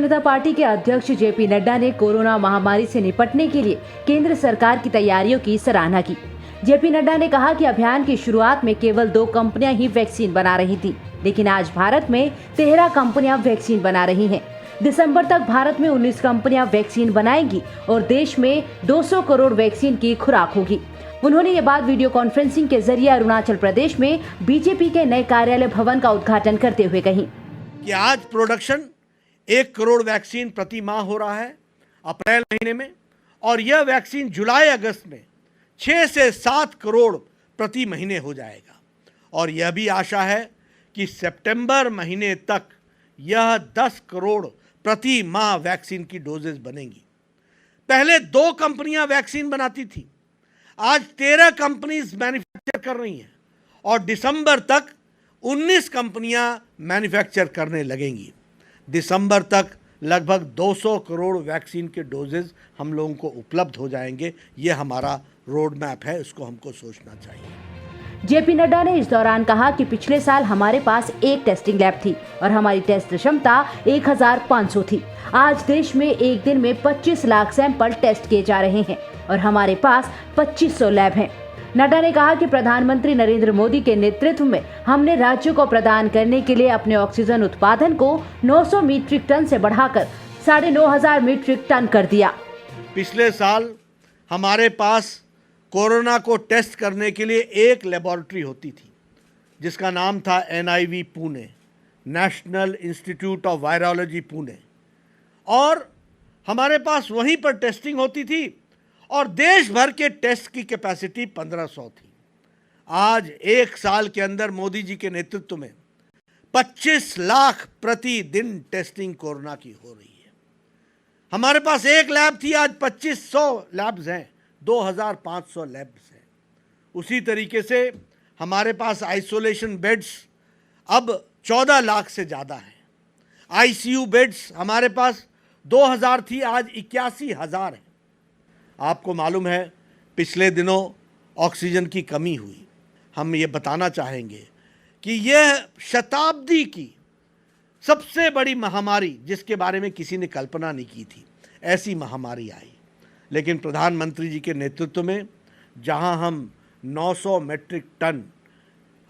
जनता party के अध्यक्ष JP Nadda ने कोरोना महामारी से निपटने के लिए केंद्र सरकार की तैयारियों की सराहना की। जेपी नड्डा ने कहा कि अभियान की शुरुआत में केवल 2 कंपनियां ही वैक्सीन बना रही थी, लेकिन आज भारत में 13 कंपनियां वैक्सीन बना रही हैं। दिसंबर तक भारत में 19 कंपनियां वैक्सीन बनाएंगी और देश में 200 करोड़ वैक्सीन की खुराक होगी। उन्होंने ये बात वीडियो कॉन्फ्रेंसिंग के जरिए अरुणाचल प्रदेश में बीजेपी के नए कार्यालय भवन का उद्घाटन करते हुए कही कि आज प्रोडक्शन 1 करोड़ वैक्सीन प्रति माह हो रहा है अप्रैल महीने में, और यह वैक्सीन जुलाई अगस्त में 6 से 7 करोड़ प्रति महीने हो जाएगा। और यह भी आशा है कि सितंबर महीने तक यह 10 करोड़ प्रति माह वैक्सीन की डोजेस बनेंगी। पहले 2 कंपनियां वैक्सीन बनाती थी, आज 13 कंपनीज मैन्युफैक्चर कर रही हैं और दिसंबर तक 19 कंपनियां मैन्युफैक्चर करने लगेंगी। दिसंबर तक लगभग 200 करोड़ वैक्सीन के डोजेज हम लोगों को उपलब्ध हो जाएंगे। ये हमारा रोड मैप है, इसको हमको सोचना चाहिए। जेपी नड्डा ने इस दौरान कहा कि पिछले साल हमारे पास 1 टेस्टिंग लैब थी और हमारी टेस्ट क्षमता 1500 थी। आज देश में एक दिन में 25 लाख सैंपल टेस्ट किए जा रहे हैं और हमारे पास 2500 लैब हैं। नड्डा ने कहा कि प्रधानमंत्री नरेंद्र मोदी के नेतृत्व में हमने राज्यों को प्रदान करने के लिए अपने ऑक्सीजन उत्पादन को 900 मीट्रिक टन से बढ़ाकर 9500 मीट्रिक टन कर दिया। पिछले साल हमारे पास कोरोना को टेस्ट करने के लिए एक लेबोरेटरी होती थी जिसका नाम था NIV Pune, national institute of virology Pune, और हमारे पास वहीं पर टेस्टिंग होती थी और देश भर के टेस्ट की कैपेसिटी 1500 थी। आज 1 साल के अंदर मोदी जी के नेतृत्व में 25 लाख प्रतिदिन टेस्टिंग कोरोना की हो रही है। हमारे पास 1 लैब थी, आज 2500 लैब्स हैं, 2500 लैब्स हैं। उसी तरीके से हमारे पास आइसोलेशन बेड्स अब 14 लाख से ज़्यादा हैं। ICU बेड्स हमारे पास 2000 थी, आज 81,000 हैं। आपको मालूम है पिछले दिनों ऑक्सीजन की कमी हुई। हम ये बताना चाहेंगे कि यह शताब्दी की सबसे बड़ी महामारी, जिसके बारे में किसी ने कल्पना नहीं की थी, ऐसी महामारी आई। लेकिन प्रधानमंत्री जी के नेतृत्व में जहां हम 900 मेट्रिक टन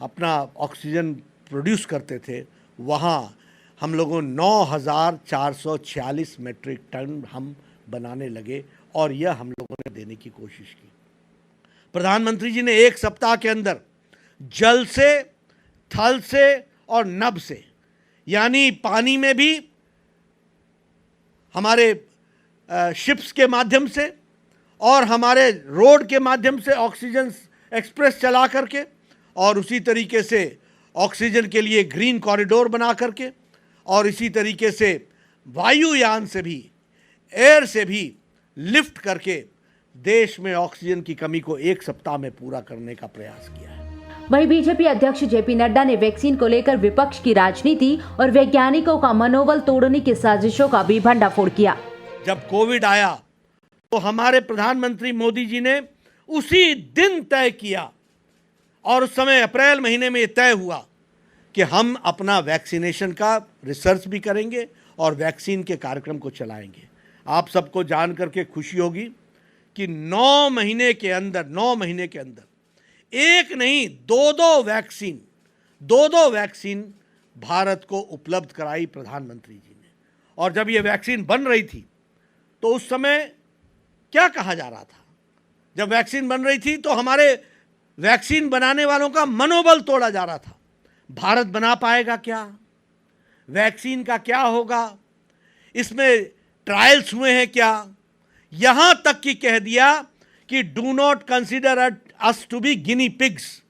अपना ऑक्सीजन प्रोड्यूस करते थे, वहां हम लोगों 9446 मेट्रिक टन हम बनाने लगे और यह हम लोगों ने देने की कोशिश की। प्रधानमंत्री जी ने 1 सप्ताह के अंदर जल से, थल से और नभ से, यानी पानी में भी हमारे शिप्स के माध्यम से और हमारे रोड के माध्यम से ऑक्सीजन एक्सप्रेस चला करके, और उसी तरीके से ऑक्सीजन के लिए ग्रीन कॉरिडोर बना करके, और इसी तरीके से वायुयान से भी, एयर से भी लिफ्ट करके देश में ऑक्सीजन की कमी को 1 सप्ताह में पूरा करने का प्रयास किया है। वहीं बीजेपी अध्यक्ष जेपी नड्डा ने वैक्सीन को लेकर विपक्ष की राजनीति और वैज्ञानिकों का मनोबल तोड़ने की साजिशों का भी भंडाफोड़ किया। जब कोविड आया तो हमारे प्रधानमंत्री मोदी जी ने उसी दिन तय किया, और उस समय अप्रैल महीने में तय हुआ कि हम अपना वैक्सीनेशन का रिसर्च भी करेंगे और वैक्सीन के कार्यक्रम को चलाएंगे। आप सबको जान करके खुशी होगी कि 9 महीने के अंदर एक नहीं 2 वैक्सीन भारत को उपलब्ध कराई प्रधानमंत्री जी ने। और जब ये वैक्सीन बन रही थी तो उस समय क्या कहा जा रहा था? जब वैक्सीन बन रही थी तो हमारे वैक्सीन बनाने वालों का मनोबल तोड़ा जा रहा था। भारत बना पाएगा क्या? वैक्सीन का क्या होगा? इसमें ट्रायल्स हुए हैं क्या? यहां तक कि कह दिया कि do not consider us to be guinea pigs,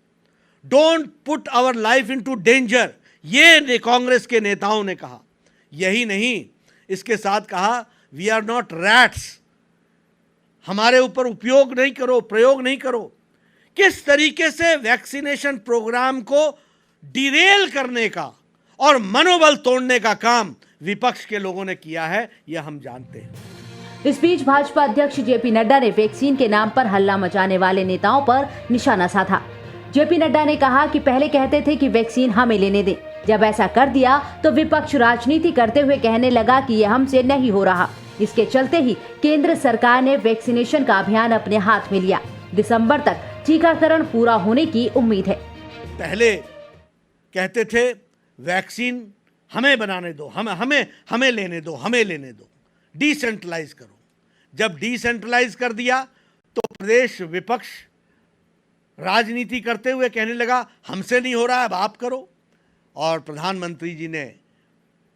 don't put our life into danger, ये कांग्रेस के नेताओं ने कहा। यही नहीं, इसके साथ कहा वी आर नॉट रैट्स, हमारे ऊपर प्रयोग नहीं करो। किस तरीके से वैक्सीनेशन प्रोग्राम को डिरेल करने का और मनोबल तोड़ने का काम विपक्ष के लोगों ने किया है, यह हम जानते हैं। इस बीच भाजपा अध्यक्ष जेपी नड्डा ने वैक्सीन के नाम पर हल्ला मचाने वाले नेताओं पर निशाना साधा। जेपी नड्डा ने कहा कि पहले कहते थे कि वैक्सीन हमें लेने दें, जब ऐसा कर दिया तो विपक्ष राजनीति करते हुए कहने लगा कि यह हमसे नहीं हो रहा। इसके चलते ही केंद्र सरकार ने वैक्सीनेशन का अभियान अपने हाथ में लिया। दिसंबर तक टीकाकरण पूरा होने की उम्मीद है। पहले कहते थे वैक्सीन हमें बनाने दो, हमें लेने दो, डिसेंट्रलाइज करो। जब डिसेंट्रलाइज कर दिया तो प्रदेश विपक्ष राजनीति करते हुए कहने लगा हमसे नहीं हो रहा है, अब आप करो। और प्रधानमंत्री जी ने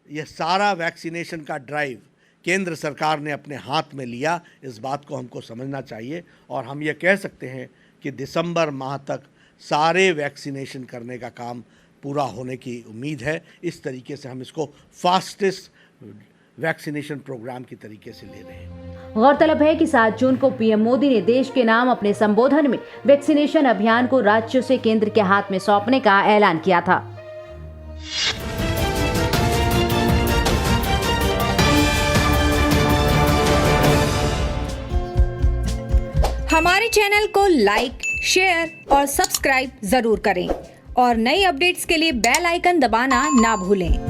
यह सारा वैक्सीनेशन का ड्राइव केंद्र सरकार ने अपने हाथ में लिया। इस बात को हमको समझना चाहिए और हम ये कह सकते हैं कि दिसंबर माह तक सारे वैक्सीनेशन करने का काम पूरा होने की उम्मीद है। इस तरीके से हम इसको फास्टेस्ट वैक्सीनेशन प्रोग्राम की तरीके से ले रहे हैं। गौरतलब है कि 7 जून को पीएम मोदी ने देश के नाम अपने संबोधन में वैक्सीनेशन अभियान को राज्यों से केंद्र के हाथ में सौंपने का ऐलान किया था। हमारे चैनल को लाइक, शेयर और सब्सक्राइब जरूर करें और नई अपडेट्स के लिए बेल आइकन दबाना ना भूलें।